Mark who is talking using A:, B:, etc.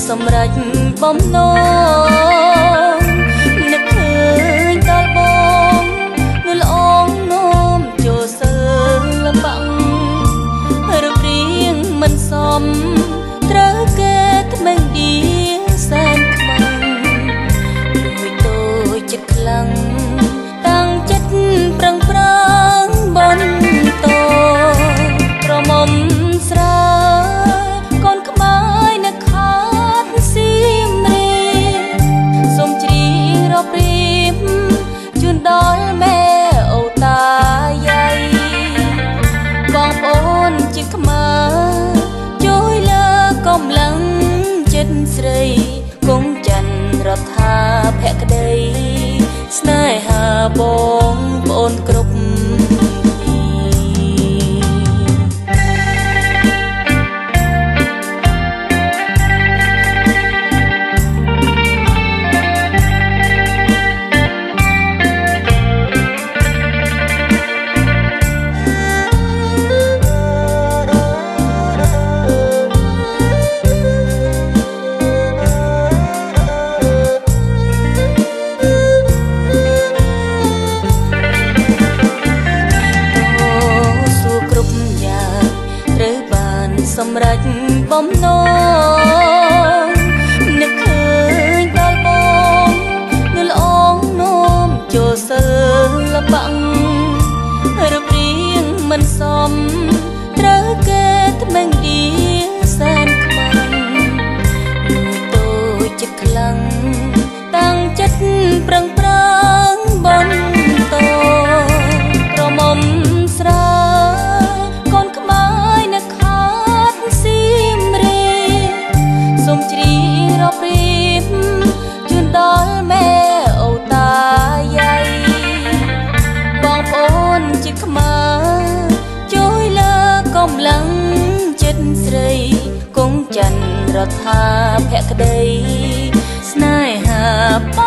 A: សម្រេចបំណងនឹកឃើញដល់បងនៅល្អងនោមចូលសើលំបាំងរូបរាងមិនសមត្រូវគេថ្មិញឌីសែនខ្មាំងមួយតូចចិត្តខ្លាំងតាំងចិត្តប្រឹងប្រែងបន្តក្រមុំស្រាកូនខ្មែរនៅខាត់សៀមរាសូមជ្រាបរាប់រៀបជូនដល់មេអូតាយាយបងប្អូនជាខ្មែរជួយលើកកម្លាំងចិត្តស្រីគង់ច័ន្ទរដ្ឋាភក្តីស្នេហាបងប្អូនគ្រប់សម្រេចបំណងនឹកឃើញដល់បងនៅល្អងនោមចូលសើលំបាំងរូបរាងមិនសមត្រូវគេថ្មិញឌីសែនខ្មាំងមួយតូចចិត្តខ្លាំងតាំងចិត្តប្រឹងប្រែងបន្តក្រមុំស្រាកូនខ្មែរនៅសូមជ្រាបរាប់រៀបជូនដល់មេអូតាយាយបងប្អូនជាខ្មែរជួយលើកកម្លាំងចិត្តស្រីគង់ច័ន្ទរដ្ឋាភក្តីស្នេហា